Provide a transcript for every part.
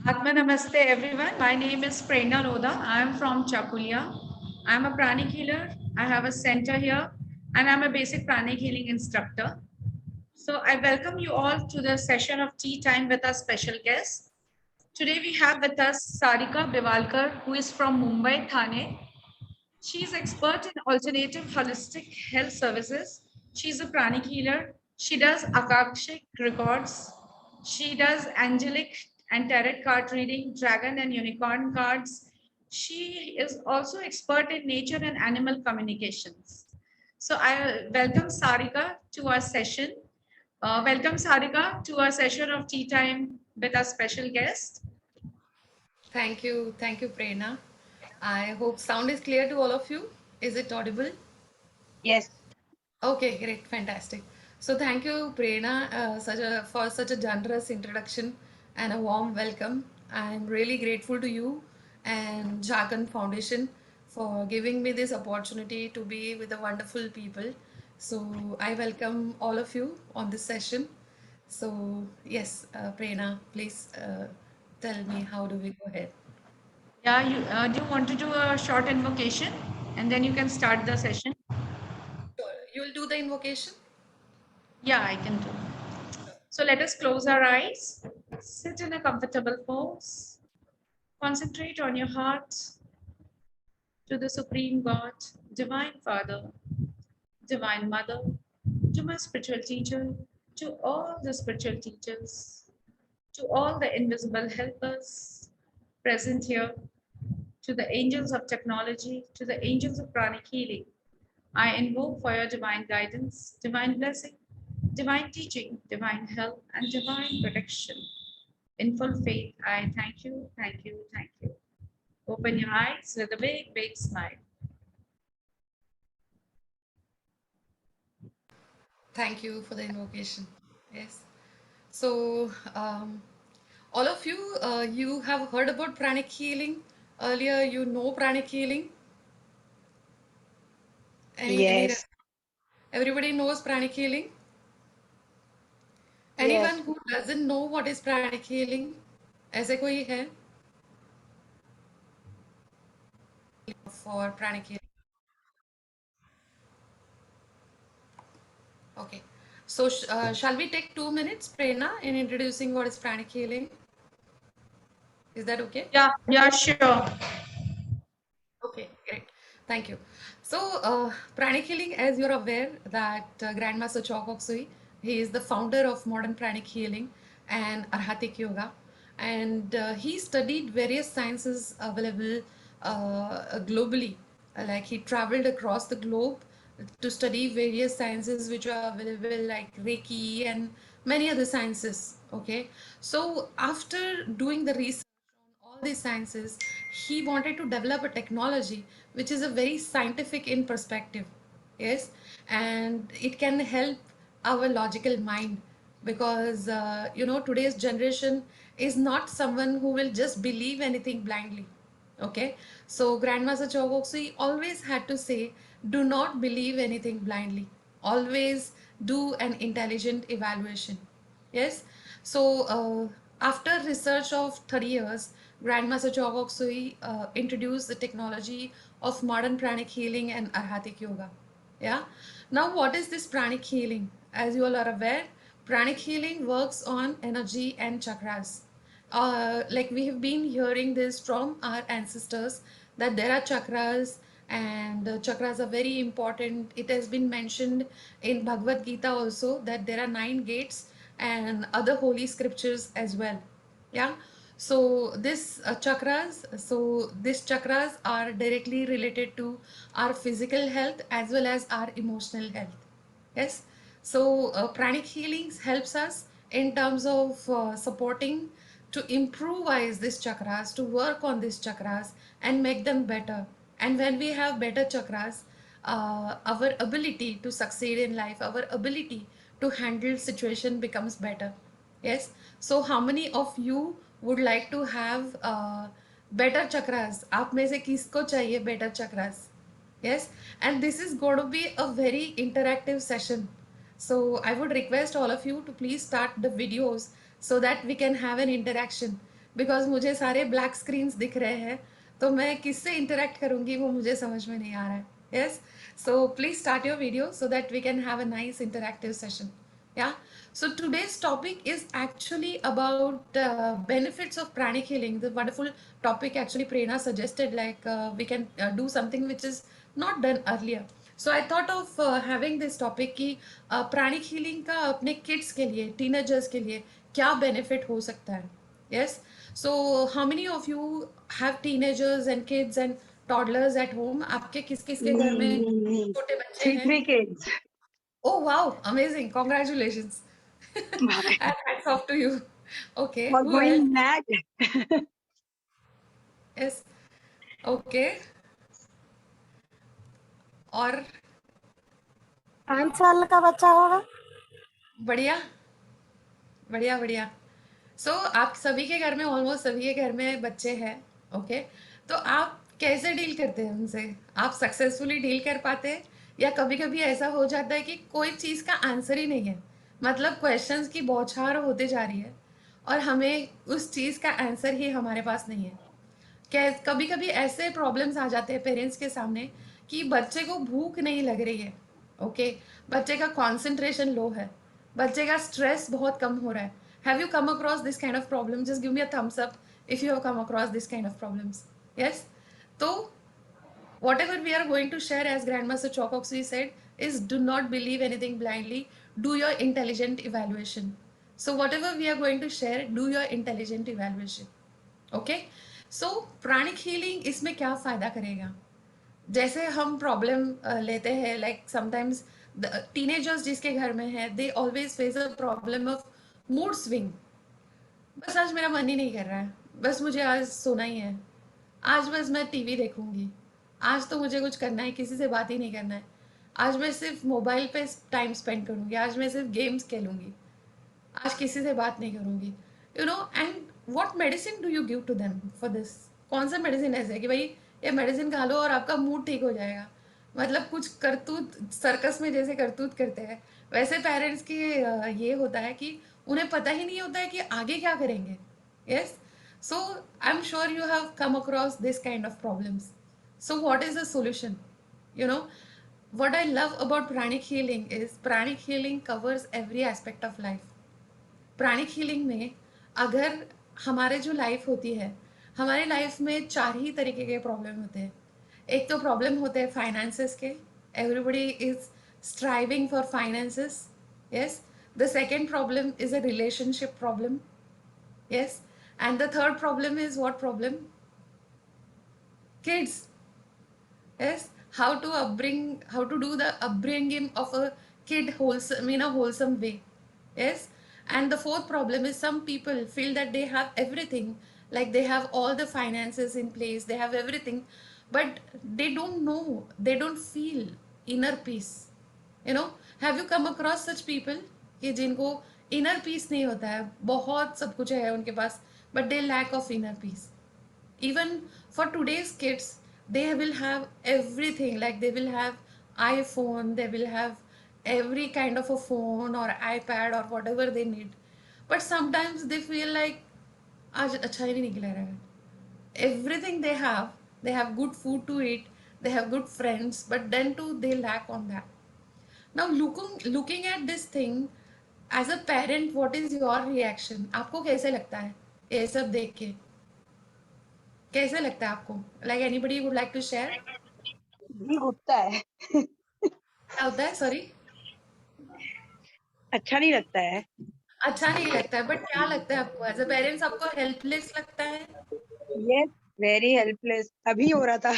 Atma Namaste everyone. My name is Prerna Lodha. I am from Chakulia. I am a pranic healer. I have a center here and I'm a basic pranic healing instructor. So I welcome you all to the session of tea time with our special guest. Today we have with us Sarika Bivalkar, who is from Mumbai, Thane. She is expert in alternative holistic health services. She's a pranic healer. She does Akashic records. She does angelic and tarot card reading, dragon and unicorn cards. She is also expert in nature and animal communications. So I welcome Sarika to our session. Welcome Sarika to our session of tea time with our special guest. Thank you, Prerna. I hope sound is clear to all of you. Is it audible? Yes, Okay, great, fantastic. So thank you, Prerna, for such a generous introduction and a warm welcome. I'm really grateful to you and Jharkhand Foundation for giving me this opportunity to be with the wonderful people. So I welcome all of you on this session. So yes, Prerna, please tell me how do we go ahead. Yeah, do you want to do a short invocation and then you can start the session? Sure. You'll do the invocation? Yeah, I can do. So let us close our eyes, sit in a comfortable pose, concentrate on your heart to the Supreme God, Divine Father, Divine Mother, to my spiritual teacher, to all the spiritual teachers, to all the invisible helpers present here, to the angels of technology, to the angels of pranic healing. I invoke for your divine guidance, divine blessing, divine teaching, divine help, and divine protection. In full faith, I thank you, thank you, thank you. Open your eyes with a big, big smile. Thank you for the invocation. Yes. So, all of you, you have heard about pranic healing. Earlier, you know pranic healing. Any, yes, everybody knows pranic healing. yes. Anyone who doesn't know what is pranic healing, ऐसे कोई है for pranic healing? Okay. So, shall we take 2 minutes, Prerna, in introducing what is pranic healing? Is that okay? Yeah, sure. Okay, great. Thank you. So, pranic healing, as you're aware, that Grandmaster Chok Sui, he is the founder of modern pranic healing and Arhatic yoga, and he studied various sciences available globally. Like he traveled across the globe to study various sciences which are available, like Reiki and many other sciences. Okay, so after doing the research all these sciences, he wanted to develop a technology which is a very scientific in perspective. Yes, and it can help our logical mind because today's generation is not someone who will just believe anything blindly. Okay, so Grandmaster Chogoksui always had to say, do not believe anything blindly. Always do an intelligent evaluation. Yes, so after research of 30 years, Grandmaster Chogoksui introduced the technology of modern pranic healing and Arhatic yoga. Yeah. Now, what is this pranic healing? As you all are aware, pranic healing works on energy and chakras. Like we have been hearing this from our ancestors that there are chakras and chakras are very important. It has been mentioned in Bhagavad Gita also that there are 9 gates and other holy scriptures as well. Yeah. So these chakras are directly related to our physical health as well as our emotional health. Yes. So pranic healings helps us in terms of supporting to improvise these chakras, to work on these chakras and make them better. And when we have better chakras, our ability to succeed in life, our ability to handle situation becomes better. Yes. So how many of you would like to have better chakras? आप में से किसको चाहिए better chakras? Yes, and this is going to be a very interactive session. So I would request all of you to please start the videos so that we can have an interaction. Because मुझे सारे black screens दिख रहे हैं, तो मैं किससे interact करूँगी वो मुझे समझ में नहीं आ रहा है. Yes, so please start your video so that we can have a nice interactive session. Yeah. So today's topic is actually about benefits of pranic healing. The wonderful topic actually Prerna suggested, like we can do something which is not done earlier. So I thought of having this topic कि pranic healing का अपने kids के लिए, teenagers के लिए क्या benefit हो सकता है. Yes. So how many of you have teenagers and kids and toddlers at home? आपके किस किस के घर में छोटे बच्चे हैं? 3 kids. Oh wow, amazing. Congratulations. And hats off to you. Okay. For Who else? going mad. Yes. Okay. और 5 साल का बच्चा होगा. बढ़िया बढ़िया बढ़िया. सो आप सभी के घर में, ऑलमोस्ट सभी के घर में बच्चे हैं. ओके. तो आप कैसे डील करते हैं उनसे? आप सक्सेसफुली डील कर पाते हैं या कभी कभी ऐसा हो जाता है कि कोई चीज़ का आंसर ही नहीं है, मतलब क्वेश्चंस की बौछार होते जा रही है और हमें उस चीज़ का आंसर ही हमारे पास नहीं है. क्या कभी कभी ऐसे प्रॉब्लम्स आ जाते हैं पेरेंट्स के सामने कि बच्चे को भूख नहीं लग रही है. ओके. बच्चे का कंसंट्रेशन लो है, बच्चे का स्ट्रेस बहुत कम हो रहा है. Have you come across this kind of problem? Just give me a thumbs up if you have come across this kind of problems. Yes. तो whatever we are going to share, as Grandmaster Chokoksui said, is do not believe anything blindly. Do your intelligent evaluation. So whatever we are going to share, do your intelligent evaluation. Okay. So pranic healing इसमें क्या फ़ायदा करेगा? जैसे हम problem लेते हैं, like sometimes teenagers जिसके घर में है, they always face a problem of mood swing. बस आज मेरा मन ही नहीं कर रहा है, बस मुझे आज सोना ही है, आज बस मैं टीवी देखूंगी, आज तो मुझे कुछ करना है, किसी से बात ही नहीं करना है, आज मैं सिर्फ मोबाइल पे टाइम स्पेंड करूंगी, आज मैं सिर्फ गेम्स खेलूंगी, आज किसी से बात नहीं करूंगी. You know. And what medicine do you give to them for this? कौन सा मेडिसिन ऐसे है कि भाई ये मेडिसिन खा लो और आपका मूड ठीक हो जाएगा? मतलब कुछ करतूत, सर्कस में जैसे करतूत करते हैं वैसे पेरेंट्स की ये होता है कि उन्हें पता ही नहीं होता है कि आगे क्या करेंगे. Yes. So I am sure you have come across this kind of problems. So what is the solution? You know, what I love about pranic healing is pranic healing covers every aspect of life. Pranic healing में अगर हमारे जो life होती है, हमारे life में 4 ही तरीके के प्रॉब्लम होते हैं. एक तो प्रॉब्लम होते हैं फाइनेंसेस के. Everybody is striving for finances. Yes. The second problem is a relationship problem. Yes. And the third problem is what problem? Kids. Yes. How to do the upbringing of a kid wholesome, in a wholesome way. Yes. And the fourth problem is some people feel that they have everything, like they have all the finances in place, they have everything, but they don't know, they don't feel inner peace. You know, have you come across such people कि जिनको inner peace नहीं होता है, बहुत सब कुछ है उनके पास, but they lack of inner peace. Even for today's kids, they will have everything, like they will have iPhone, they will have every kind of a phone or iPad or whatever they need, but sometimes they feel like आज अच्छा ही नहीं निकला रहा है. Everything they have good food to eat, they have good friends, but then too they lack on that. Now looking at this thing as a parent, what is your reaction? आपको कैसे लगता है ये सब देख के? कैसे लगता है आपको? Like anybody would like to share? दिल घुटता है. क्या होता है? सॉरी. अच्छा नहीं लगता है. अच्छा नहीं लगता है, बट क्या लगता है आपको एज अ पेरेंट्स? आपको हेल्पलेस लगता है? Yes, very helpless. अभी हो रहा था.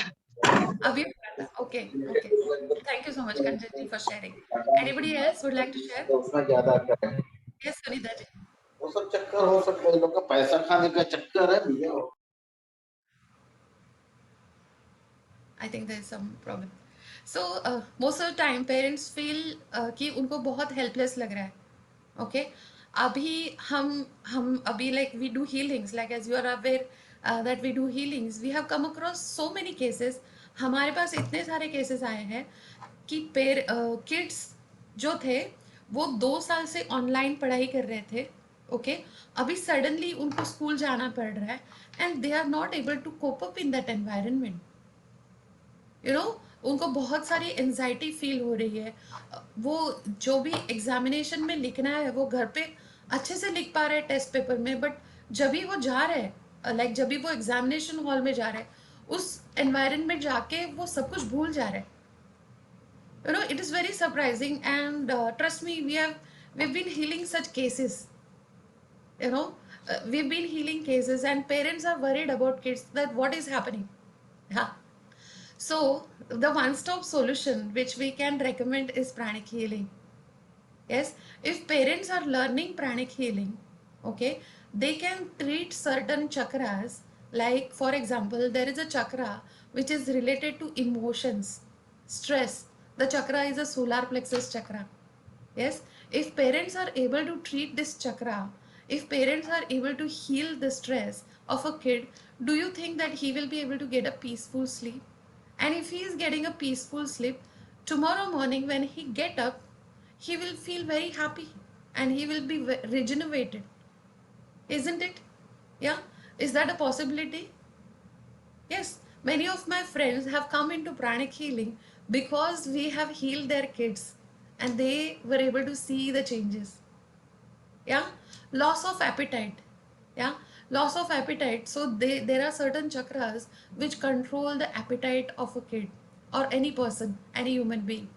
अभी okay. Okay. Thank you so much Kanchan ji for sharing. Anybody else would like to share? उसमें ज्यादा क्या है? यस सुनीता जी. वो सब चक्कर हो सकता है, लोग का पैसा खाने का चक्कर है भैया. I think there is some problem. So most of the time parents feel कि उनको बहुत helpless लग रहा है. Okay. अभी हम अभी like we do healings, like as you are aware that we do healings, we have come across so many cases. हमारे पास इतने सारे cases आए हैं कि किड्स जो थे वो 2 साल से ऑनलाइन पढ़ाई कर रहे थे, ओके, अभी सडनली उनको स्कूल जाना पड़ रहा है and they are not able to cope up in that environment, you know, उनको बहुत सारी एंजाइटी फील हो रही है। वो जो भी एग्जामिनेशन में लिखना है वो घर पे अच्छे से लिख पा रहे हैं टेस्ट पेपर में, बट जब भी वो जा रहे हैं, लाइक जब भी वो एग्जामिनेशन हॉल में जा रहे हैं, उस एनवायरनमेंट जाके वो सब कुछ भूल जा रहे हैं। You know, it is very surprising, and trust me, we've been healing such cases, you know. We've been healing cases and parents are worried about kids that what is happening. Yeah. So the one stop solution which we can recommend is pranic healing. Yes, if parents are learning pranic healing, okay, they can treat certain chakras. Like, for example, there is a chakra which is related to emotions, stress. The chakra is a solar plexus chakra. Yes, if parents are able to treat this chakra, if parents are able to heal the stress of a kid, do you think that he will be able to get a peaceful sleep? And if he is getting a peaceful sleep, tomorrow morning when he get up, he will feel very happy and he will be regenerated, isn't it? Yeah, is that a possibility? Yes, many of my friends have come into pranic healing because we have healed their kids and they were able to see the changes. Yeah, loss of appetite. Yeah, loss of appetite. So there are certain chakras which control the appetite of a kid or any person, any human being.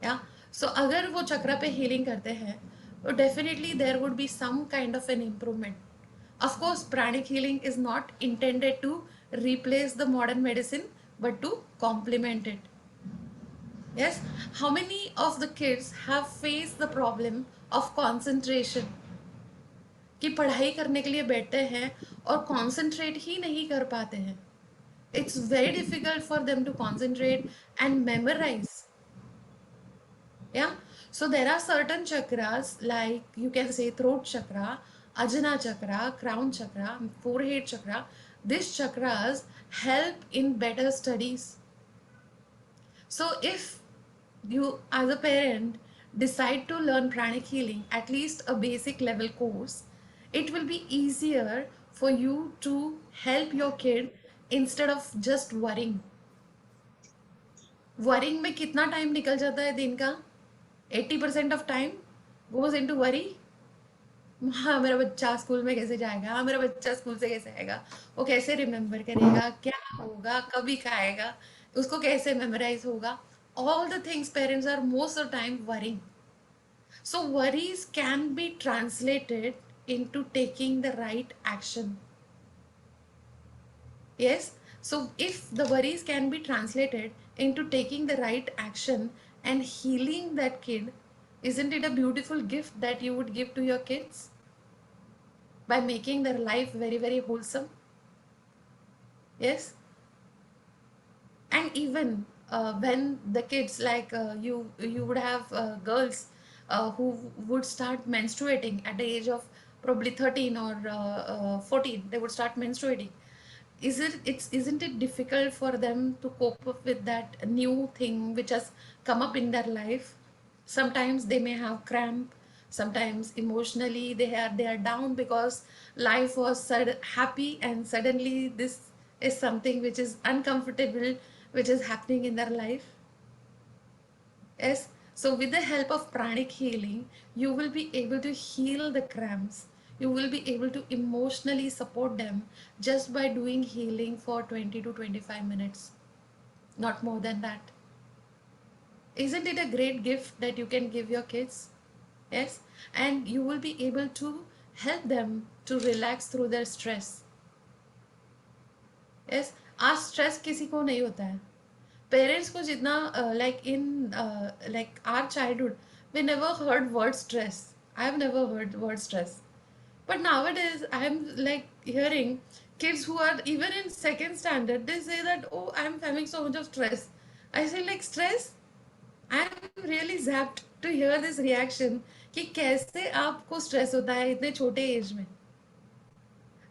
Yeah, so अगर वो चक्र पे healing करते हैं तो definitely there would be some kind of an improvement. Of course, pranic healing is not intended to replace the modern medicine but to complement it. Yes, how many of the kids have faced the problem of concentration? कि पढ़ाई करने के लिए बैठते हैं और concentrate ही नहीं कर पाते हैं. It's very difficult for them to concentrate and memorize. Yeah, so there are certain chakras, like you can say throat chakra, ajna chakra, crown chakra, forehead chakra. These chakras help in better studies. So if you as a parent decide to learn pranic healing, at least a basic level course, it will be easier for you to help your kid instead of just worrying. Worrying में कितना time निकल जाता है दिन का? 80% of time goes into worry. हाँ, मेरा बच्चा स्कूल में कैसे जाएगा, हाँ मेरा बच्चा स्कूल से कैसे आएगा, वो कैसे रिमेम्बर करेगा, क्या होगा, कभी खाएगा, उसको कैसे मेमोराइज होगा. All the things parents are most of the time worrying. So worries can be translated into taking the right action. Yes, so if the worries can be translated into taking the right action and healing that kid, isn't it a beautiful gift that you would give to your kids by making their life very, very wholesome? Yes, and even when the kids, like you would have girls who would start menstruating at the age of probably 13 or 14, they would start menstruating. Isn't it difficult for them to cope up with that new thing which has come up in their life? Sometimes they may have cramp, sometimes emotionally they are down because life was happy and suddenly this is something which is uncomfortable which is happening in their life. Yes, so with the help of pranic healing, you will be able to heal the cramps. You will be able to emotionally support them just by doing healing for 20 to 25 minutes, not more than that. Isn't it a great gift that you can give your kids? Yes, and you will be able to help them to relax through their stress. Yes, आज stress किसी को नहीं होता है. Parents को जितना like our childhood, we never heard word stress. I have never heard word stress. But nowadays, I am like hearing kids who are even in second standard, they say that, oh, I am having so much of stress. I say, like, stress? I am really zapped to hear this reaction कि कैसे आपको stress होता है इतने छोटे age में.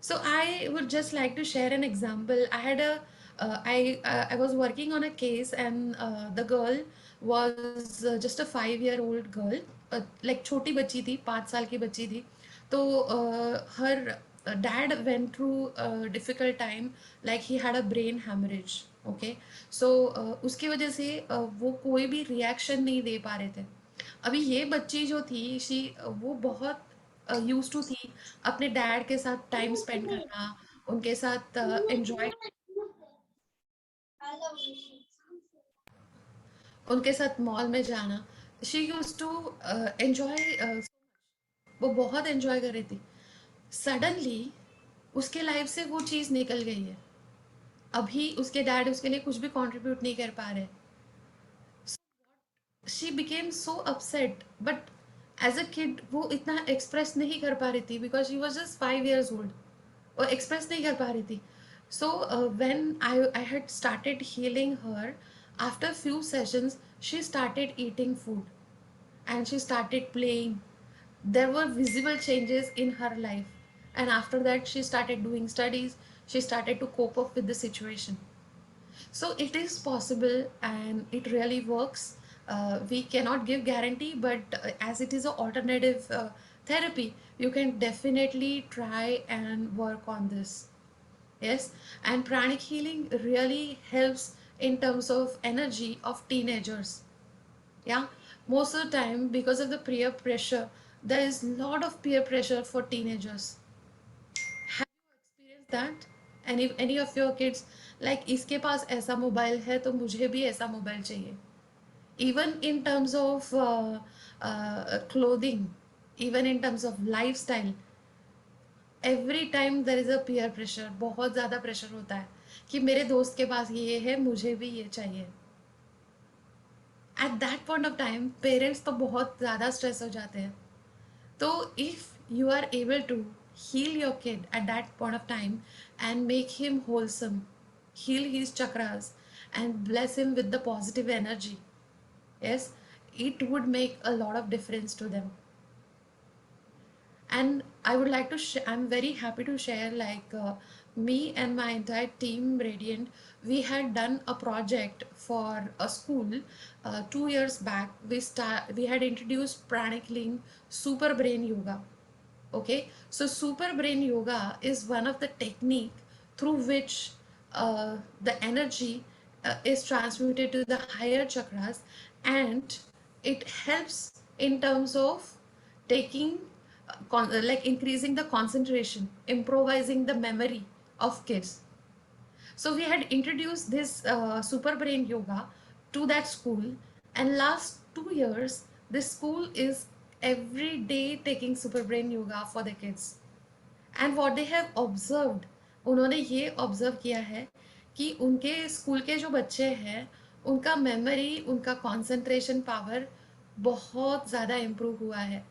So I would just like to share an example. I was working on a case, and the girl was just a 5-year-old girl. Like छोटी बच्ची थी, 5 साल की बच्ची थी, तो her dad went through difficult time, like he had a brain haemorrhage. Okay, so उसकी वजह से वो कोई भी रिएक्शन नहीं दे पा रहे थे। अभी ये बच्ची जो थी वो बहुत यूज टू थी अपने डैड के साथ टाइम स्पेंड करना, उनके साथ एंजॉय, उनके साथ मॉल में जाना। शी यूज टू एंजॉय, वो बहुत एंजॉय कर रही थी। सडनली उसके लाइफ से वो चीज़ निकल गई है। अभी उसके डैड उसके लिए कुछ भी कंट्रीब्यूट नहीं कर पा रहे। She became so upset, but as a kid वो इतना एक्सप्रेस नहीं कर पा रही थी because she was just 5 years old, और एक्सप्रेस नहीं कर पा रही थी। So when I had started healing her, after few sessions she started eating food and she started playing. There were visible changes in her life, and after that she started doing studies. She started to cope up with the situation. So it is possible and it really works. We cannot give guarantee, but as it is an alternative therapy, you can definitely try and work on this. Yes, and pranic healing really helps in terms of energy of teenagers. Yeah, most of the time because of the peer pressure, there is a lot of peer pressure for teenagers. Have you experienced that? Any of your kids like इसके पास ऐसा mobile है तो मुझे भी ऐसा mobile चाहिए? Even in terms of clothing, even in terms of lifestyle, every time there is a peer pressure. बहुत ज़्यादा pressure होता है कि मेरे दोस्त के पास ये है, मुझे भी ये चाहिए। At that point of time, parents तो बहुत ज़्यादा stress हो जाते हैं। So if you are able to heal your kid at that point of time and make him wholesome, heal his chakras and bless him with the positive energy, yes, it would make a lot of difference to them. And I would like to I'm very happy to share, like me and my entire team Radiant, we had done a project for a school 2 years back. We had introduced pranic healing super brain yoga. Okay, so super brain yoga is one of the technique through which the energy is transmuted to the higher chakras, and it helps in terms of taking like increasing the concentration, improvising the memory of kids. So we had introduced this super brain yoga to that school, and last 2 years this school is every day taking super brain yoga for the kids. And what they have observed, उन्होंने ये observe किया है कि उनके school के जो बच्चे हैं उनका मेमोरी, उनका कंसंट्रेशन पावर बहुत ज़्यादा इम्प्रूव हुआ है,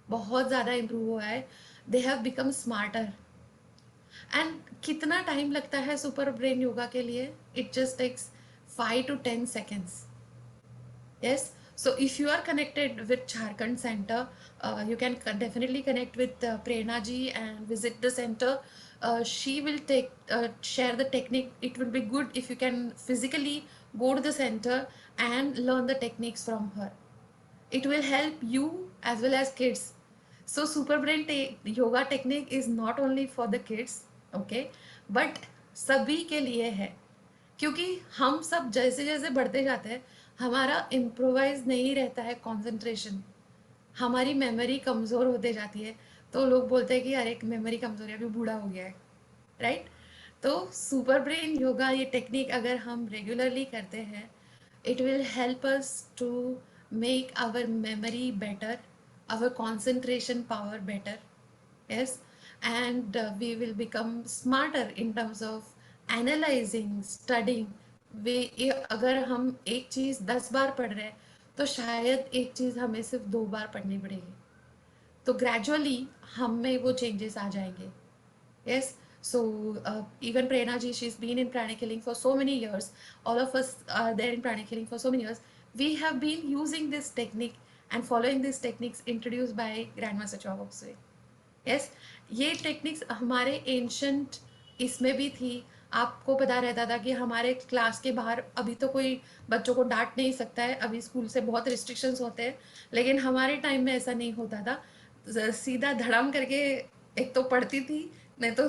बहुत ज़्यादा इम्प्रूव हुआ है। They have become smarter. And कितना टाइम लगता है सुपर ब्रेन योगा के लिए? It just takes 5 to 10 seconds. Yes, so if you are connected with Jharkhand Center, you can definitely connect with Prerna ji and visit the center. She will share the technique. It will be good if you can physically go to the center and learn the techniques from her. It will help you as well as kids. So super brain yoga technique is not only for the kids, okay, but सभी के लिए है। क्योंकि हम सब जैसे जैसे बढ़ते जाते हैं हमारा इम्प्रोवाइज नहीं रहता है कंसंट्रेशन, हमारी मेमोरी कमज़ोर होते जाती है। तो लोग बोलते हैं कि अरे मेमोरी कमज़ोर है, अभी बूढ़ा हो गया है, राइट? तो सुपर ब्रेन योगा ये टेक्निक अगर हम रेगुलरली करते हैं, it will help us to make our memory better, our concentration power better. Yes, and we will become smarter in terms of analyzing, studying. वे अगर हम एक चीज़ 10 बार पढ़ रहे हैं तो शायद एक चीज़ हमें सिर्फ 2 बार पढ़नी पड़ेगी, तो ग्रेजुअली हम में वो चेंजेस आ जाएंगे। Yes, so even Prerna ji, she's been in pranic healing for so many years. All of us are there in pranic healing for so many years. We have been using this technique and following these techniques introduced by Grandmaster Chogoksui. Yes, ये techniques हमारे ancient इसमें भी थी, आपको पता रहता था कि हमारे क्लास के बाहर अभी तो कोई बच्चों को डांट नहीं सकता है, अभी स्कूल से बहुत रिस्ट्रिक्शंस होते हैं, लेकिन हमारे टाइम में ऐसा नहीं होता था। सीधा धड़ाम करके एक तो पढ़ती थी, नहीं तो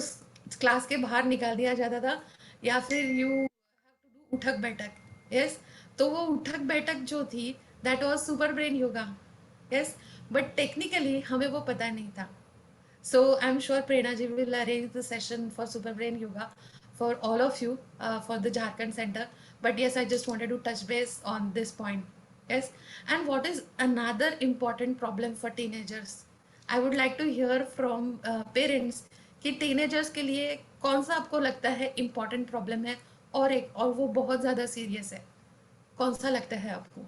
क्लास के बाहर निकाल दिया जाता था, या फिर यू हैव टू डू उठक बैठक। यस, तो वो उठक बैठक जो थी, that was super brain yoga. Yes, but technically हमें वो पता नहीं था. So I'm sure Prerna ji will arrange the session for Super Brain Yoga for all of you for the Jharkhand Center. But yes, I just wanted to touch base on this point. Yes, and what is another important problem for teenagers? I would like to hear from parents कि teenagers के लिए कौन सा आपको लगता है important problem है, और वो बहुत ज़्यादा serious है, कौन सा लगता है आपको?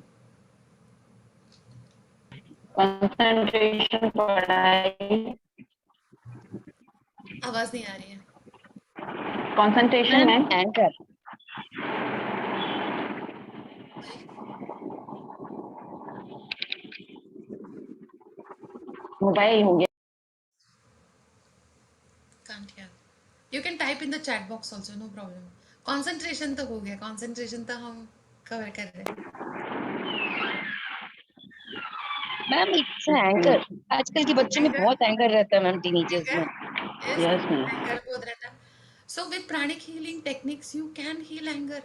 कंसंट्रेशन, पढ़ाई, आवाज़ नहीं आ रही है. कंसंट्रेशन मैम, एंकर मोबाइल हो गया. Can't hear. You can type in the chat box also, no problem. Concentration तो हो गया, concentration तो हम cover कर रहे हैं. Ma'am it's anchor. आजकल के बच्चे में Anger, बहुत एंकर रहता है मैम टीनेजर्स anger, में। yes, yes ma'am. anger बहुत रहता है. So with pranic healing techniques, you can heal anger.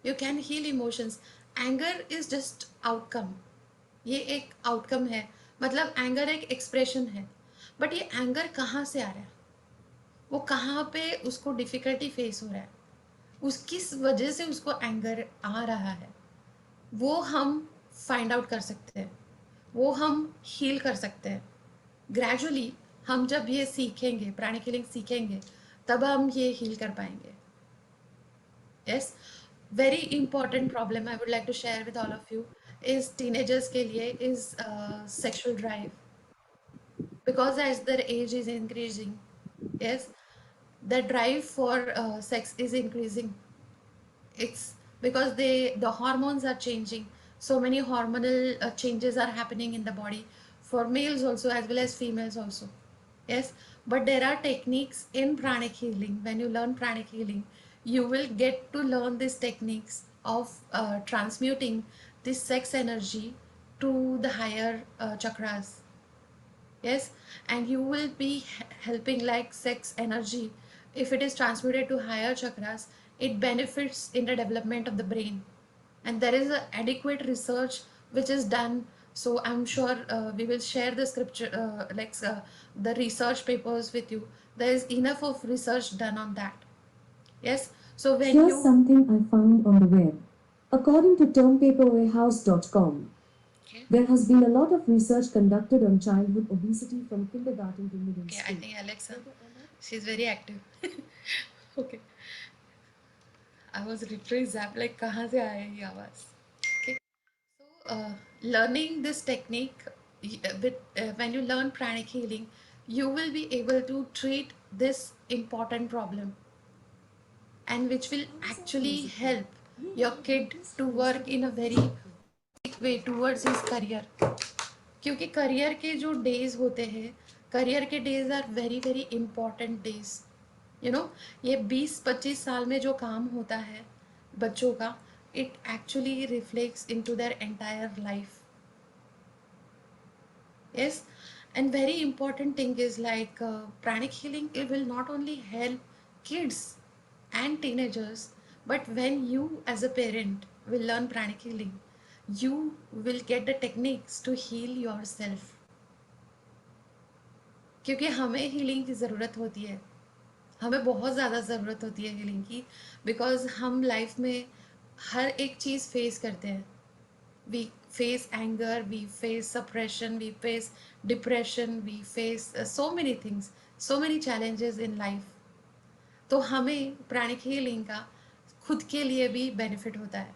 You can heal emotions. Anger is just outcome. ये एक outcome है, मतलब anger एक expression है. But ये anger कहाँ से आ रहा है? वो कहाँ पे उसको difficulty face हो रहा है? उस किस वजह से उसको एंगर आ रहा है, वो हम फाइंड आउट कर सकते हैं, वो हम हील कर सकते हैं. ग्रेजुअली हम जब ये सीखेंगे, प्राणिक हीलिंग सीखेंगे, तब हम ये हील कर पाएंगे. Yes, very important problem I would like to share with all of you is teenagers के लिए is sexual drive, because as their age is increasing, yes, the drive for sex is increasing. It's because the hormones are changing, so many hormonal changes are happening in the body, for males also as well as females also. Yes, but there are techniques in pranic healing. When you learn pranic healing, you will get to learn these techniques of transmuting this sex energy to the higher chakras. Yes, and you will be helping like sex energy. If it is transmuted to higher chakras, it benefits in the development of the brain, and there is a adequate research which is done. So I'm sure we will share the scripture the research papers with you. There is enough of research done on that. Yes, so when Here's you something I found on the web. According to termpaperwarehouse.com, okay, there has been a lot of research conducted on childhood obesity from kindergarten to middle okay, I school. think Alexa, she's very active. Okay, I was literally zapped like कहाँ से आया ये आवाज़. Okay, so learning this technique when you learn pranic healing, you will be able to treat this important problem, and which will actually help your kid to work in a very big way towards his career. क्योंकि career के जो days होते हैं, career के days are very very important days. You know, ये 20-25 साल में जो काम होता है बच्चों का, it actually reflects into their entire life. Yes, and very important thing is like pranic healing, it will not only help kids and teenagers, but when you as a parent will learn pranic healing, you will get the techniques to heal yourself. क्योंकि हमें healing की ज़रूरत होती है, हमें बहुत ज़्यादा ज़रूरत होती है हीलिंग की, बिकॉज हम लाइफ में हर एक चीज़ फेस करते हैं. We face anger, we face suppression, we face depression, we face so many things, so many challenges in life. तो हमें प्राणिक हीलिंग का खुद के लिए भी बेनिफिट होता है.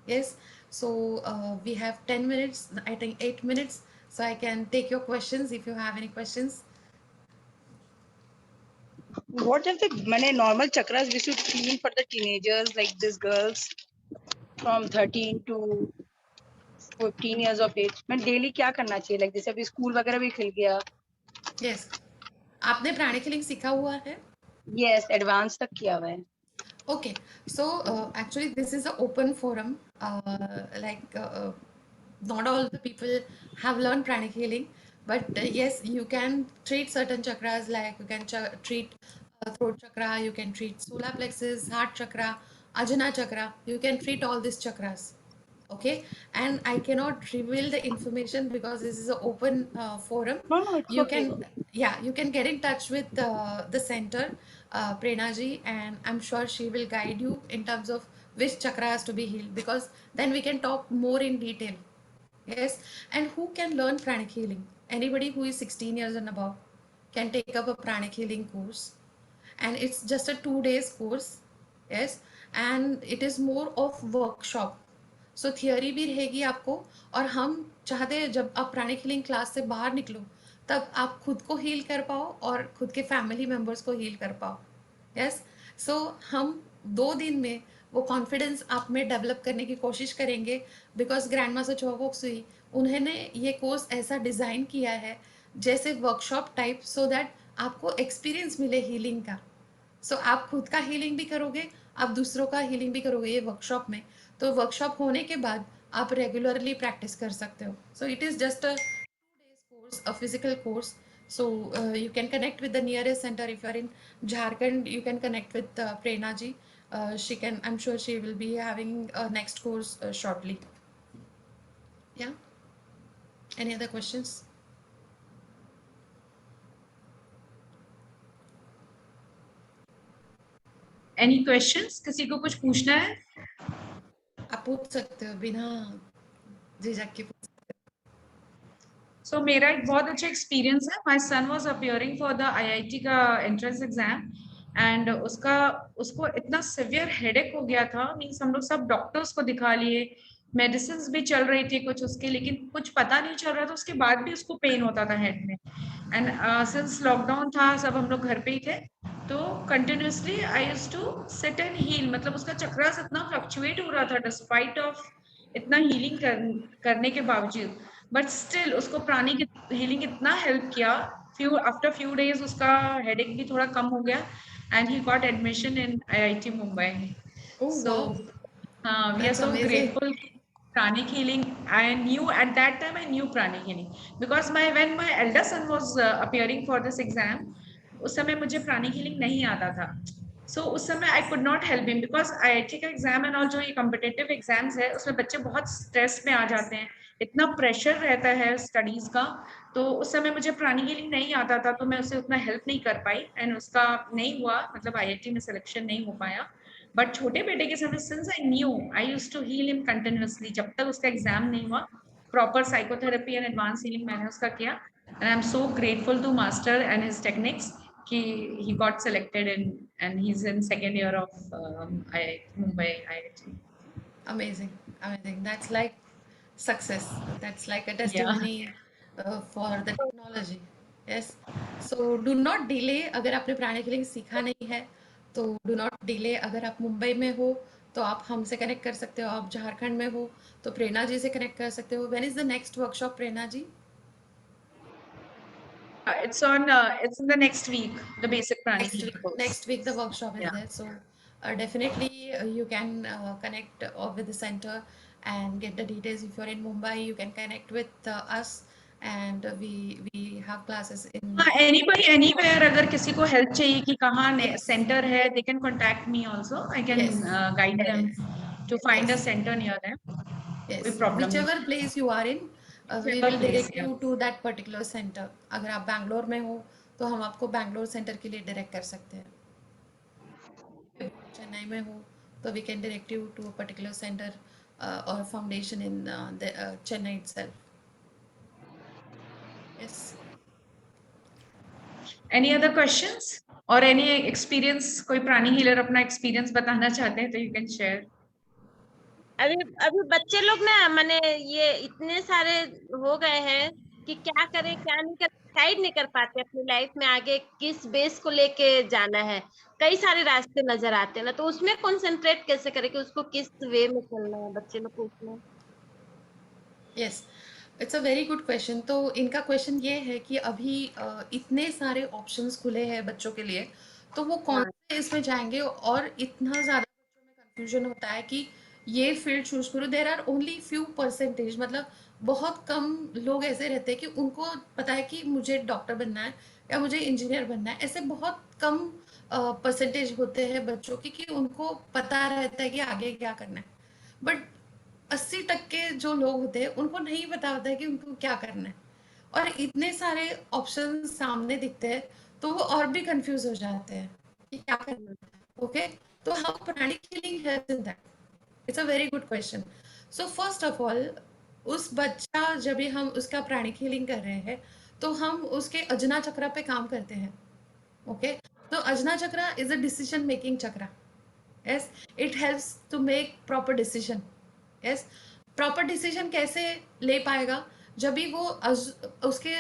Yes, so we have 10 minutes, I think 8 minutes, so I can take your questions if you have any questions. What if the मैंने normal chakras we should clean for the teenagers like these girls from 13 to 15 years of age? मैं daily क्या करना चाहिए? Like जैसे अभी school वगैरह भी खुल गया. Yes, आपने प्राणिक हीलिंग सीखा हुआ है? Yes, एडवांस तक किया हुआ है. Okay, so actually this is an open forum. Not all the people have learned pranic healing, but yes, you can treat certain chakras, like you can treat throat chakra, you can treat solar plexus, heart chakra, ajna chakra. You can treat all these chakras. Okay, and I cannot reveal the information because this is an open forum. No, it's You okay. can, yeah, you can get in touch with the center, Prerna ji, and I'm sure she will guide you in terms of which chakra has to be healed, because then we can talk more in detail. Yes, and who can learn pranic healing? Anybody who is 16 years and above can take up a pranic healing course, and it's just a 2 days course. Yes, and it is more of workshop. So theory भी रहेगी आपको, और हम चाहते हैं जब आप pranic healing class से बाहर निकलो तब आप खुद को हील कर पाओ और खुद के फैमिली मेम्बर्स को हील कर पाओ. यस, सो हम 2 दिन में वो कॉन्फिडेंस आप में डेवलप करने की कोशिश करेंगे, बिकॉज ग्रैंड मास्टर चोगोक सुई उन्होंने ये कोर्स ऐसा डिज़ाइन किया है जैसे वर्कशॉप टाइप, सो दैट आपको एक्सपीरियंस मिले हीलिंग का. सो आप खुद का हीलिंग भी करोगे, आप दूसरों का हीलिंग भी करोगे ये वर्कशॉप में. तो वर्कशॉप होने के बाद आप रेगुलरली प्रैक्टिस कर सकते हो. So it is just a 2 days course, a physical course. So you can connect with the nearest center. If you are in Jharkhand, you can connect with Prerna ji. She can, I'm sure she will be having a next course shortly. Yeah. Any other questions? Any questions? किसी को कुछ पूछना है? आप पूछ सकते हो बिना झिझक के. सो मेरा एक बहुत अच्छा एक्सपीरियंस है. My son was appearing for the IIT का एंट्रेंस एग्जाम, एंड उसको इतना सिवियर हेडेक हो गया था. मींस हम लोग सब डॉक्टर्स को दिखा लिए, मेडिसिन भी चल रही थी कुछ उसके, लेकिन कुछ पता नहीं चल रहा था. उसके बाद भी उसको पेन होता था हेड में. एंड सिंस लॉकडाउन था, सब हम लोग घर पे ही थे, तो continuously I used to sit and heal. मतलब उसका चक्रास इतना फ्लक्चुएट हो रहा था डिस्पाइट ऑफ इतना हीलिंग करने के बावजूद, बट स्टिल उसको प्राणी की हीलिंग इतना हेल्प किया. आफ्टर फ्यू डेज उसका हेडेक भी थोड़ा कम हो गया, and he got admission in IIT Mumbai. Oh so wow, we are that's so amazing. Grateful. Pranic healing, I knew at that time, I knew pranic healing because when my elder son was appearing for this exam, उस समय मुझे pranic healing नहीं आता था. सो उस समय I could not help him because IIT का exam and all जो ये कॉम्पिटिटिव एग्जाम्स है उसमें बच्चे बहुत स्ट्रेस में आ जाते हैं, इतना प्रेशर रहता है स्टडीज का. तो उस समय मुझे प्राणिक हीलिंग नहीं आता था, तो मैं उसे उतना हेल्प नहीं कर पाई, एंड उसका नहीं हुआ, मतलब आईआईटी में सिलेक्शन नहीं हो पाया. बट छोटे बेटे के समय since I knew, I used to heal him continuously जब तक उसका एग्जाम नहीं हुआ. Proper psychotherapy and advance healing मैंने उसका किया, and I am so grateful to master and his techniques कि he got selected in and he's in second year of Mumbai IIT. Amazing, amazing. That's like success. That's like a Yeah. testimony for the technology. Yes. So do not delay. अगर आपने pranic healing सीखा नहीं है तो do not delay. अगर आप मुंबई में हो तो आप हमसे कनेक्ट कर सकते हो. आप झारखंड में हो तो प्रेरणा जी से कनेक्ट कर सकते हो. When is the next workshop, Prerna ji? It's in the next week, the basic pranic Next week, healing course. next week the workshop is Yeah. there. So definitely you can connect with the center and get the details. If you're in Mumbai, you can connect with us, and we have classes in. हाँ, anybody anywhere अगर किसी को help चाहिए कि कहाँ centre है, they can contact me also. I can Yes. guide them to find a Yes. center near them. Yes, कोई problem नहीं. whichever place you are in, we Whichever will place, direct yeah. you to that particular center. अगर आप बैंगलोर में हो तो हम आपको Bangalore centre के लिए डायरेक्ट कर सकते हैं. चेन्नई में हो तो we can direct you to a particular center or foundation in the Chennai itself. Yes. Any other questions or any experience? कोई प्राणी हीलर अपना एक्सपीरियंस बताना चाहते हैं तो you can share. अभी अभी बच्चे लोग ना माने ये इतने सारे हो गए हैं कि क्या करें क्या नहीं करें, डिसाइड नहीं कर पाते अपनी लाइफ में आगे किस बेस को लेके जाना है. कई सारे रास्ते नजर आते हैं ना, तो उसमें कंसंट्रेट कैसे करें कि उसको किस वे में चलना है बच्चे लोग को उसमें. Yes, it's a very good question. तो इनका क्वेश्चन ये है कि अभी इतने सारे ऑप्शंस खुले हैं बच्चों के लिए, तो वो कौन से इसमें जाएंगे, और इतना ज्यादा बच्चों में कंफ्यूजन होता है कि ये फील्ड चूज करो। There are only few percentage, मतलब बहुत कम लोग ऐसे रहते हैं कि उनको पता है कि मुझे डॉक्टर बनना है या मुझे इंजीनियर बनना है। ऐसे बहुत कम परसेंटेज होते हैं बच्चों की कि उनको पता रहता है कि आगे क्या करना है। बट 80% जो लोग होते हैं उनको नहीं पता होता है कि उनको क्या करना है, और इतने सारे ऑप्शन सामने दिखते हैं तो वो और भी कंफ्यूज हो जाते हैं कि क्या करना है। ओके, तो how pranic healing helps in that? It's a very good question. So first of all, उस बच्चा जब भी हम उसका प्राणिक हीलिंग कर रहे हैं तो हम उसके अजना चक्र पे काम करते हैं। ओके, तो Ajna chakra is a decision making chakra. Yes, it helps to make proper decision. Yes, proper decision कैसे ले पाएगा? जब भी वो उसके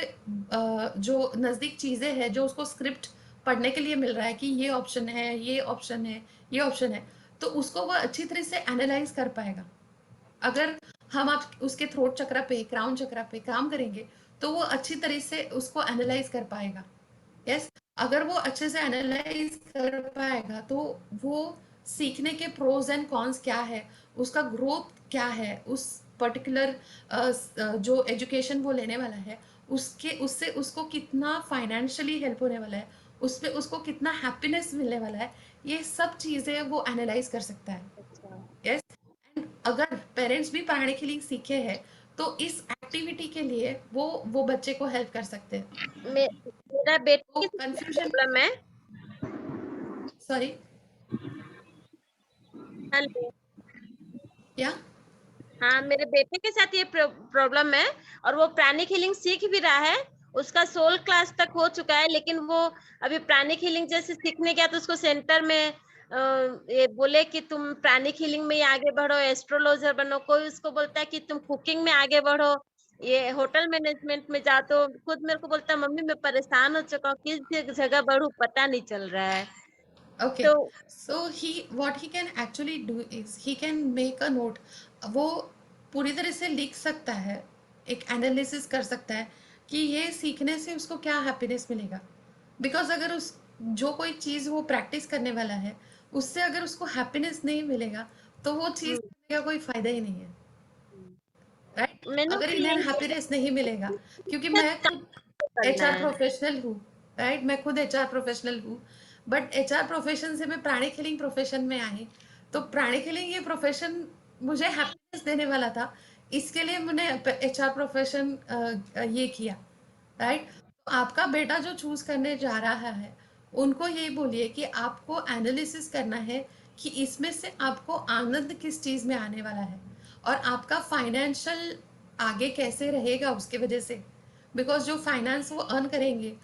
जो नज़दीक चीज़ें हैं, जो उसको स्क्रिप्ट पढ़ने के लिए मिल रहा है कि ये ऑप्शन है, ये ऑप्शन है, ये ऑप्शन है, तो उसको वो अच्छी तरह से एनालाइज कर पाएगा। अगर हम आप उसके थ्रोट चक्र पे, क्राउन चक्र पे काम करेंगे तो वो अच्छी तरह से उसको एनालाइज कर पाएगा। यस, अगर वो अच्छे से एनालाइज कर पाएगा तो वो सीखने के प्रोज एंड कॉन्स क्या है, उसका ग्रोथ क्या है, उस पर्टिकुलर जो एजुकेशन वो लेने वाला है उसके उससे उसको कितना फाइनेंशियली हेल्प होने वाला है, उसमें उसको कितना हैप्पीनेस मिलने वाला है, ये सब चीज़ें वो एनालाइज कर सकता है। यस, एंड अगर पेरेंट्स भी प्राणिक हीलिंग सीखे हैं तो इस एक्टिविटी के लिए वो बच्चे को हेल्प कर सकते हैं। मेरा बेटे तो की कंफ्यूजन, प्रॉब्लम है। Sorry, hello. या हाँ, मेरे बेटे के साथ ये प्रॉब्लम है और वो प्राणिक हीलिंग सीख भी रहा है। उसका 16 क्लास तक हो चुका है, लेकिन वो अभी प्राणिक हीलिंग जैसे सीखने गया तो उसको सेंटर में ये बोले कि तुम प्राणिक हीलिंग में ही आगे बढ़ो, एस्ट्रोलॉजर बनो। कोई उसको बोलता है कि तुम कुकिंग में आगे बढ़ो, ये होटल मैनेजमेंट में जा। तो खुद मेरे को बोलता है मम्मी मैं परेशान हो चुका हूँ, किस जगह बढ़ूं पता नहीं चल रहा है। ओके, तो so he what he can actually do is he can make a note. वो पूरी तरह से लिख सकता है, एक एनालिसिस कर सकता है कि ये सीखने से उसको क्या हैप्पीनेस मिलेगा। बिकॉज अगर उस जो कोई चीज़ वो प्रैक्टिस करने वाला है उससे अगर उसको हैप्पीनेस नहीं मिलेगा तो वो चीज़ करने का कोई फायदा ही नहीं है। राइट, मैंने अगर उसको इन्हें यही हैप्पीनेस नहीं मिलेगा, क्योंकि बोला, मैं खुद करना एचआर है। प्रोफेशनल हूँ। राइट, मैं खुद एचआर प्रोफेशनल हूँ, बट एचआर प्रोफेशन से मैं प्राणिक हीलिंग प्रोफेशन में आई। तो प्राणिक हीलिंग ये प्रोफेशन मुझे हैप्पीनेस देने वाला था, इसके लिए मैंने एचआर प्रोफेशन ये किया। राइट, तो आपका बेटा जो चूज करने जा रहा है उनको ये बोलिए कि आपको एनालिसिस करना है कि इसमें से आपको आनंद किस चीज में आने वाला है, और आपका फाइनेंशियल आगे कैसे रहेगा उसके वजह से। बिकॉज जो फाइनेंस वो अर्न करेंगे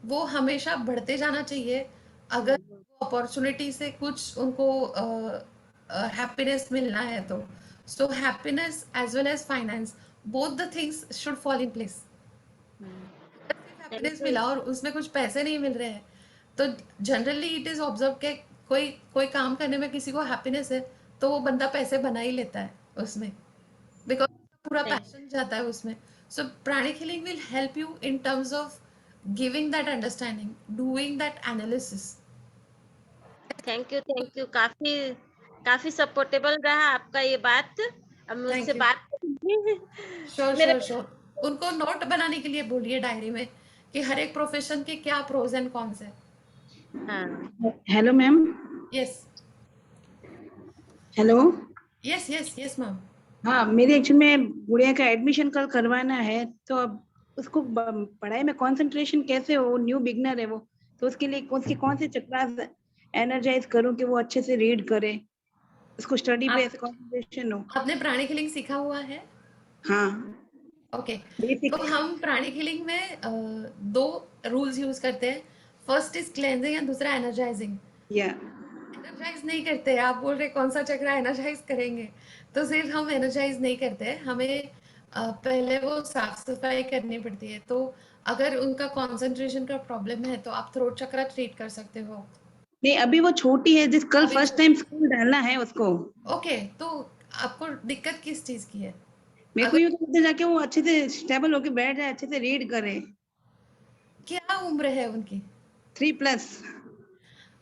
वो हमेशा बढ़ते जाना चाहिए। अगर अपॉर्चुनिटी से कुछ उनको हैप्पीनेस मिलना है तो, so happiness as well as finance, both the things should fall in place. अगर सिर्फ हैप्पीनेस बिल्कुल। मिला और उसमें कुछ पैसे नहीं मिल रहे हैं तो जनरली इट इज ऑब्जर्व के कोई कोई काम करने में किसी को हैप्पीनेस है तो वो बंदा पैसे बना ही लेता है उसमें, बिकॉज पूरा पैशन जाता है उसमें। So pranic healing will help you in terms of giving that understanding, doing that analysis. Thank you, thank you. काफी काफी सपोर्टेबल रहा आपका ये बात। अब मुझसे थैंक यू। बात करेंगे। श्योर मेरे श्योर श्योर, उनको नोट बनाने के लिए बोलिए डायरी में कि हर एक प्रोफेशन के क्या प्रोज एंड कॉन्स है। हाँ, hello ma'am. Yes hello. Yes yes yes ma'am. हाँ, मेरी एक्चुअली में गुड़िया का एडमिशन कल करवाना है, तो अब उसको पढ़ाई में कंसंट्रेशन कैसे हो, न्यू बिगनर है वो, तो उसके लिए कौन से चक्रास एनर्जाइज करूं कि वो अच्छे से रीड करे, उसको स्टडी पे आप कंसंट्रेशन हो। आपने प्राणिक हीलिंग सीखा हुआ है? हाँ, ओके, बेसिक। तो हम प्राणिक हीलिंग में दो रूल्स यूज करते हैं। फर्स्ट इज क्लेंजिंग एंड दूसरा एनर्जाइजिंग। या एनर्जाइज नहीं करते, आप बोल रहे कौन सा चक्र एनर्जाइज करेंगे, तो सिर्फ हम एनर्जाइज नहीं करते, हमें पहले वो साफ सफाई करनी पड़ती है। तो अगर उनका कंसंट्रेशन का प्रॉब्लम है तो आप थ्रोट चक्र ट्रीट कर सकते हो। नहीं, अभी वो छोटी है, जिस कल अभी फर्स्ट टाइम स्कूल डालना है उसको। ओके, तो आपको दिक्कत किस चीज की है? मेरे को अगर ये तो उधर जाके वो अच्छे से स्टेबल होके बैठ जाए, अच्छे से रीड करे। क्या उम्र है उनकी? 3+।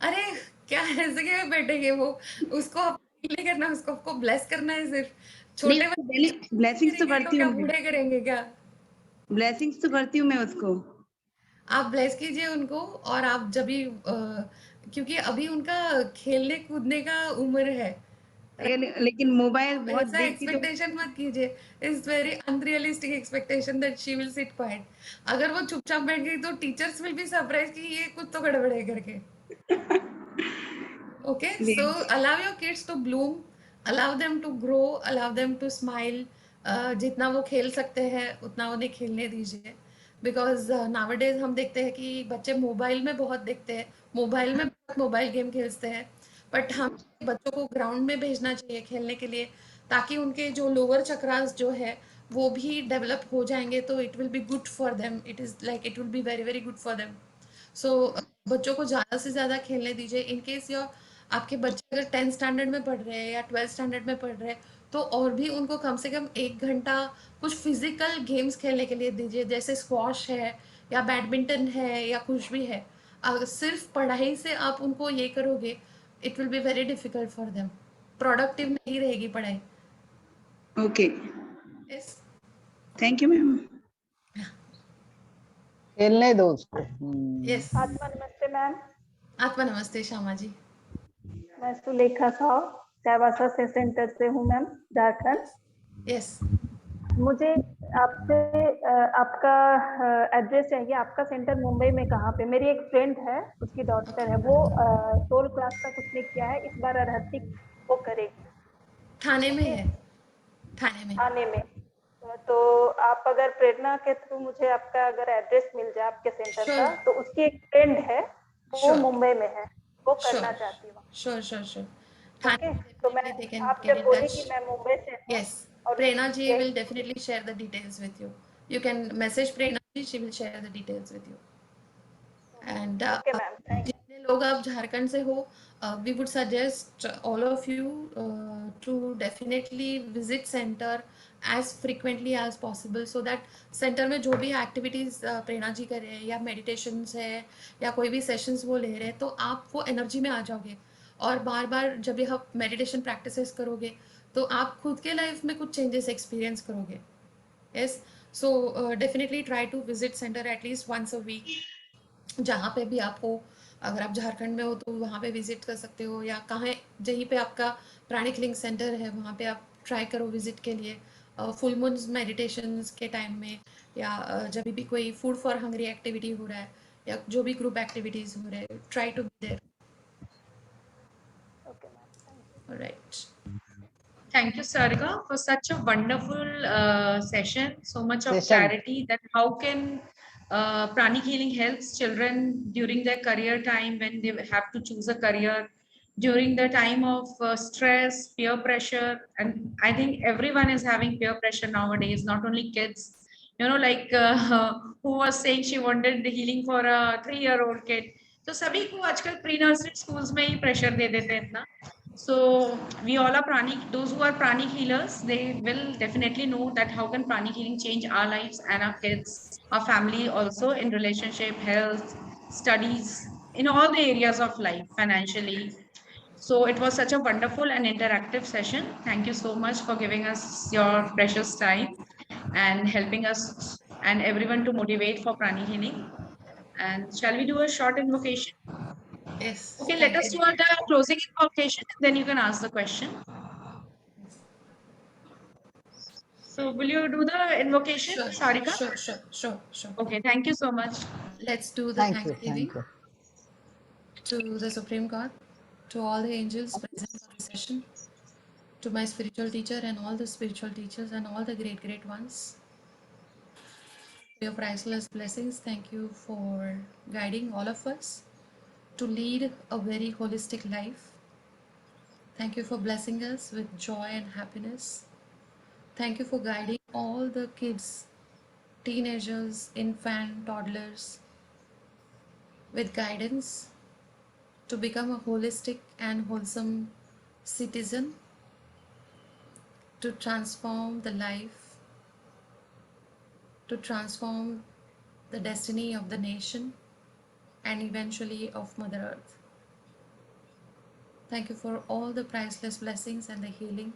अरे क्या ऐसे क्या बैठेंगे वो, उसको आप नहीं करना, उसको आपको ब्लेस करना है सिर्फ। नहीं, छोटे उसको बच्चे डेली ब्लेसिंग्स तो करेंगे तो करती क्या हूँ मैं, बूढ़े करेंगे क्या? ब्लेसिंग्स तो करती हूँ मैं उसको। आप ब्लेस कीजिए उनको। और आप जब भी क्योंकि अभी उनका खेलने कूदने का उम्र है, लेकिन मोबाइल आप बहुत ऐसा देखती तो एक्सपेक्टेशन मत कीजिए। It's very unrealistic expectation that she will sit quite. अगर वो चुपचाप बैठ गई तो टीचर्स विल बी सरप्राइज कि ये कुछ तो गड़बड़ है करके। Okay, so allow your kids to bloom, allow them to grow, allow them to smile. जितना वो खेल सकते हैं उतना उन्हें खेलने दीजिए। बिकॉज नाउअडेज हम देखते हैं कि बच्चे मोबाइल में बहुत देखते हैं, मोबाइल में बहुत मोबाइल गेम खेलते हैं। बट हम बच्चों को ग्राउंड में भेजना चाहिए खेलने के लिए, ताकि उनके जो लोअर चक्रास जो है वो भी डेवलप हो जाएंगे, तो it will be good for them. It is like it will be very very good for them. So बच्चों को ज़्यादा से ज़्यादा खेलने दीजिए। इन केस योर आपके बच्चे अगर 10th स्टैंडर्ड में पढ़ रहे हैं या 12th स्टैंडर्ड में पढ़ रहे हैं, तो और भी उनको कम से कम 1 घंटा कुछ फिजिकल गेम्स खेलने के लिए दीजिए, जैसे स्क्वॉश है या बैडमिंटन है या कुछ भी है। अगर सिर्फ पढ़ाई से आप उनको ये करोगे, it will be very difficult for them. Productive नहीं रहेगी पढ़ाई। Okay, yes, thank you ma'am. खेलने दो उसको। यस। आत्मा नमस्ते मैम। आत्मा नमस्ते श्यामा जी। मैं सुलेखा साव चाईबासा से सेंटर से हूँ मैम, झारखंड। यस, मुझे आपसे आपका एड्रेस चाहिए। आपका सेंटर मुंबई में कहाँ पे? मेरी एक फ्रेंड है, उसकी डॉटर है, वो 12 क्लास तक उसने किया है, इस बार अरहत्ती वो करेगी। थाने में ओके, है, थाने में। आने में। तो आप अगर प्रेरणा के थ्रू मुझे आपका अगर एड्रेस मिल जाए आपके सेंटर श्योर, का, तो उसकी एक फ्रेंड है, वो श्योर, मुंबई में है, वो करना श्योर, चाहती है। Sure, sure, sure. ओके, थाने तो मैं, definitely they can आप get जब in बोली touch. कि मैं मुंबई से हूँ Yes, और Prerna ji यही, will definitely share the details with you. You can message Prerna ji, she will share the details with you. And okay ma'am, thank जितने लोग आप झारखंड से हो, we would suggest all of you to definitely visit center as frequently as possible, so that center में जो भी activities प्रेरणा जी कर रहे हैं या मेडिटेशंस है या कोई भी सेशंस वो ले रहे हैं, तो आप वो एनर्जी में आ जाओगे। और बार बार जब ये आप मेडिटेशन प्रैक्टिसेस करोगे, तो आप खुद के लाइफ में कुछ चेंजेस एक्सपीरियंस करोगे। Yes, so definitely try to visit centre at least once a week. जहाँ पे भी आपको, अगर आप झारखंड में हो तो वहाँ पे विजिट कर सकते हो, या कहाँ जहीं पे आपका प्राणिक लिंक सेंटर है वहाँ पे आप ट्राई करो विजिट के लिए, फुल मून्स मेडिटेशंस के टाइम में, या जब भी कोई फूड फॉर हंग्री एक्टिविटी हो रहा है या जो भी ग्रुप एक्टिविटीज हो रहे हैं, try to be there. You. Okay ma'am, thank you. Alright, Thank you, Sarga, for such a wonderful session. So much of session clarity that how can pranic healing helps children during their career time when they have to choose a career, during the time of stress, peer pressure. And I think everyone is having peer pressure nowadays, not only kids. You know, like who was saying she wanted the healing for a 3-year-old kid. तो सभी को आजकल pre nursery schools में ही pressure दे देते हैं इतना। So we all are pranic. Those who are pranic healers, they will definitely know that how can pranic healing change our lives and our kids, our family also in relationship, health, studies, in all the areas of life, financially. So it was such a wonderful and interactive session. Thank you so much for giving us your precious time and helping us and everyone to motivate for pranic healing. And shall we do a short invocation? yes, Okay, let thank us you. do the closing invocation and then you can ask the question. So will you do the invocation, Sure, Sarika? sure, sure, sure, sure. Okay, thank you so much. Let's do the thank you, Thanksgiving thank you. to the Supreme God, to all the angels present for the session, to my spiritual teacher and all the spiritual teachers and all the great, great ones. For your priceless blessings, thank you for guiding all of us to lead a very holistic life. Thank you for blessing us with joy and happiness. Thank you for guiding all the kids, teenagers, infant, toddlers with guidance to become a holistic and wholesome citizen, to transform the life, to transform the destiny of the nation and eventually of Mother Earth. Thank you for all the priceless blessings and the healing.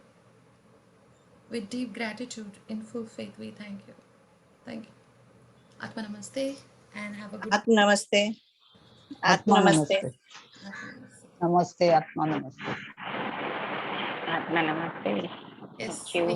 With deep gratitude, in full faith, we thank you. Thank you. Atma Namaste and have a good Atma Namaste. Atma Namaste. Atma Namaste. Namaste, Atma Namaste. Atma Namaste. Yes. Thank you.